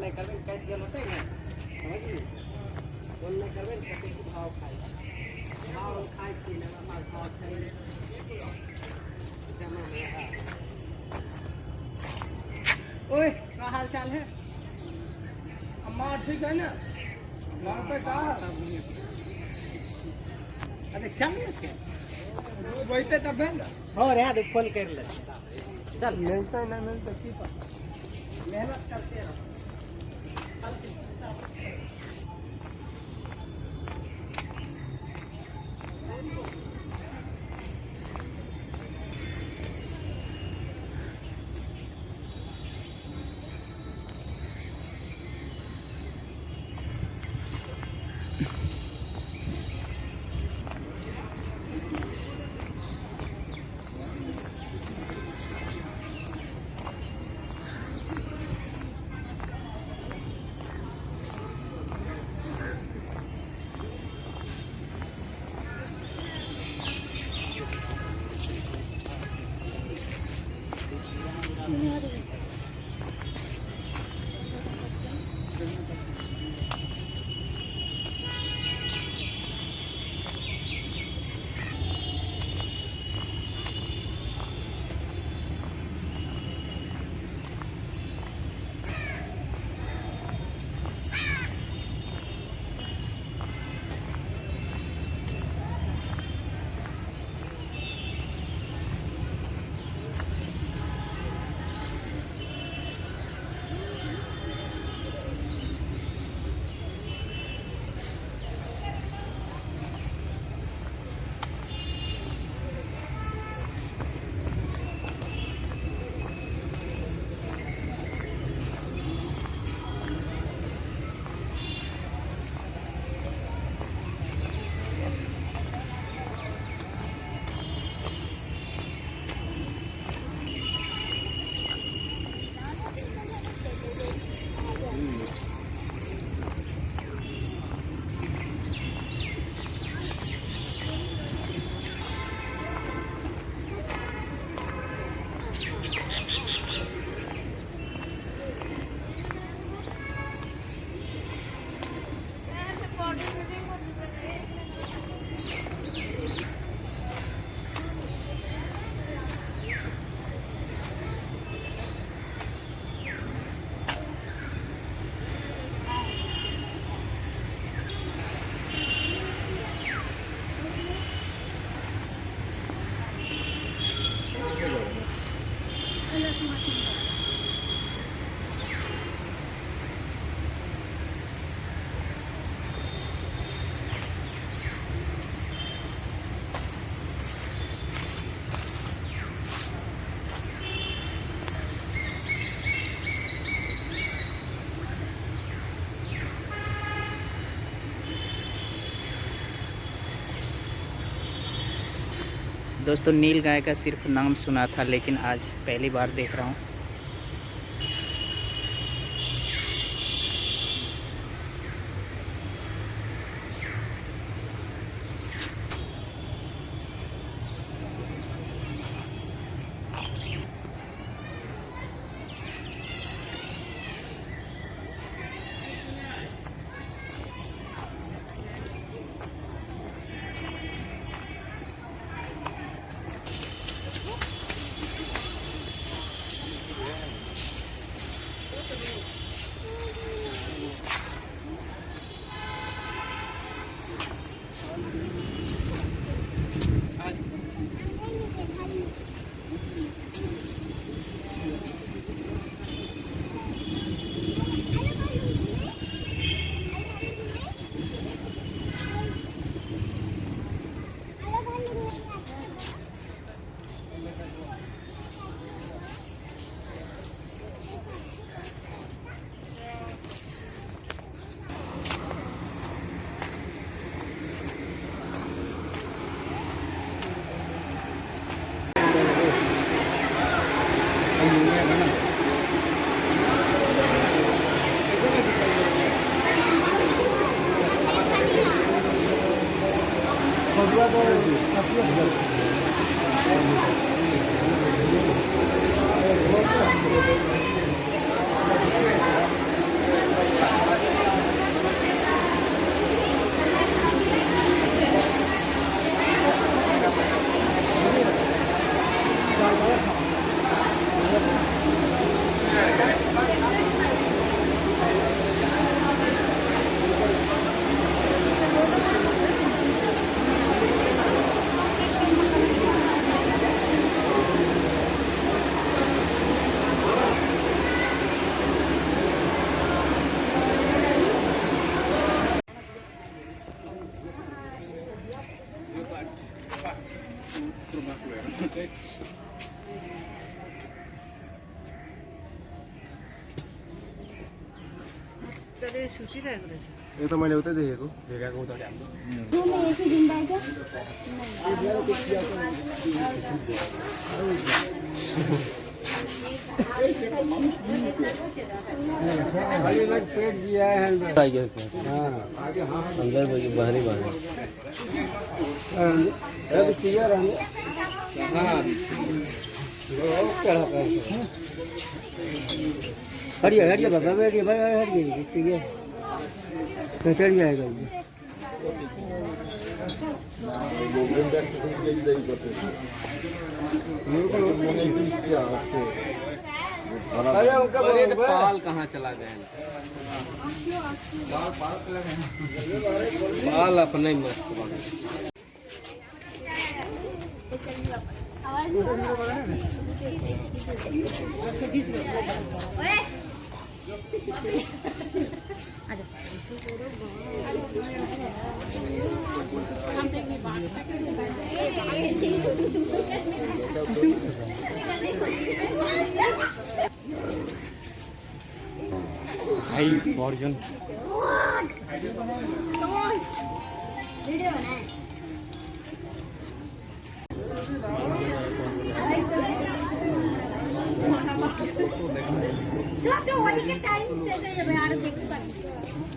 नहीं करबे कैसे गेल होते ना फोन नहीं करबे कते भाव खाई भाव खाई थी ना माल भाव खाई जमा है। ओए क्या हाल चाल है अम्मा ठीक है ना? वहाँ पे कहा अरे चल वही तब है ना? हो रे तो फोन कर ले चल मिलता है ना मिलता की पता मेहनत करते रहो। दोस्तों नील गाय का सिर्फ नाम सुना था, लेकिन आज पहली बार देख रहा हूँ। चले सुतिरहेको रहेछ यो त मैले उतै देखेको भेगाको उता पेट दिया है अंदर बाहरी हटिए हटिए बाबा हटिए भाई हटिए चढ़ जाएगा अरे तो पाल कहाँ चला गया पाल अपने ही मस्त बना भाई वर्जन वीडियो बनाए जो वही के टाइम से जब यार देखते पाए